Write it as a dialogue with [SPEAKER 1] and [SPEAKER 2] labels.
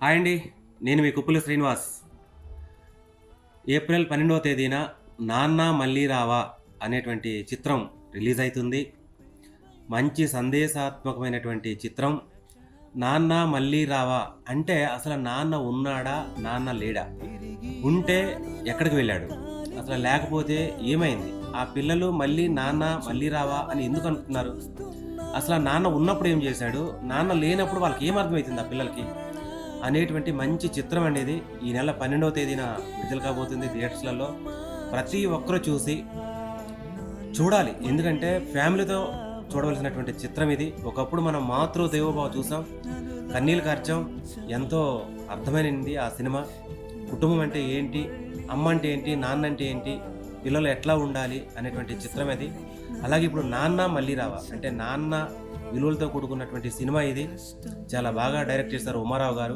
[SPEAKER 1] Hi అండి. నేను మీ కుప్పలి Srinivas. April 12వ తేదీన 'నాన్న మళ్ళీ రావా' అనేటువంటి చిత్రం రిలీజ్ అయితుంది. మంచి సందేశాత్మకమైనటువంటి చిత్రం. 'నాన్న మళ్ళీ రావా' అంటే అసలు నాన్న ఉన్నాడా? నాన్న లేడా? ఉంటే ఎక్కడికి వెళ్ళాడు? అసలు లేకపోతే ఏమైంది? ఆ పిల్లలు మళ్ళీ నాన్న మళ్ళీ రావా అని ఎందుకు అనుకుంటున్నారు? అసలు ఆ నాన్న ఉన్నప్పుడు ఏం చేశాడు? నాన్న లేనప్పుడు వాళ్ళకి ఏం అర్థమైతుంది ఆ పిల్లలకి? అనేటువంటి మంచి చిత్రం అనేది ఈ నెల 12వ తేదీన విడుదల కాబోతుంది థియేటర్స్‌లలో. ప్రతి ఒక్కరు చూడాలి. ఎందుకంటే ఫ్యామిలీతో చూడవలసినటువంటి చిత్రం ఇది. ఒకప్పుడు మనం 'మాతృదేవోభవ' చూసాం. కన్నీళ్లు కార్చాం. ఎంతో అర్థమైనది ఆ సినిమా. కుటుంబం అంటే ఏంటి? అమ్మ అంటే ఏంటి? నాన్న అంటే ఏంటి? పిల్లలు ఎట్లా ఉండాలి? అనేటువంటి చిత్రం అది. అలాగే ఇప్పుడు 'నాన్న మళ్ళీ రావా' అంటే నాన్న విలువలతో కూడుకున్నటువంటి సినిమా ఇది. చాలా బాగా డైరెక్ట్ చేశారు ఉమారావు గారు.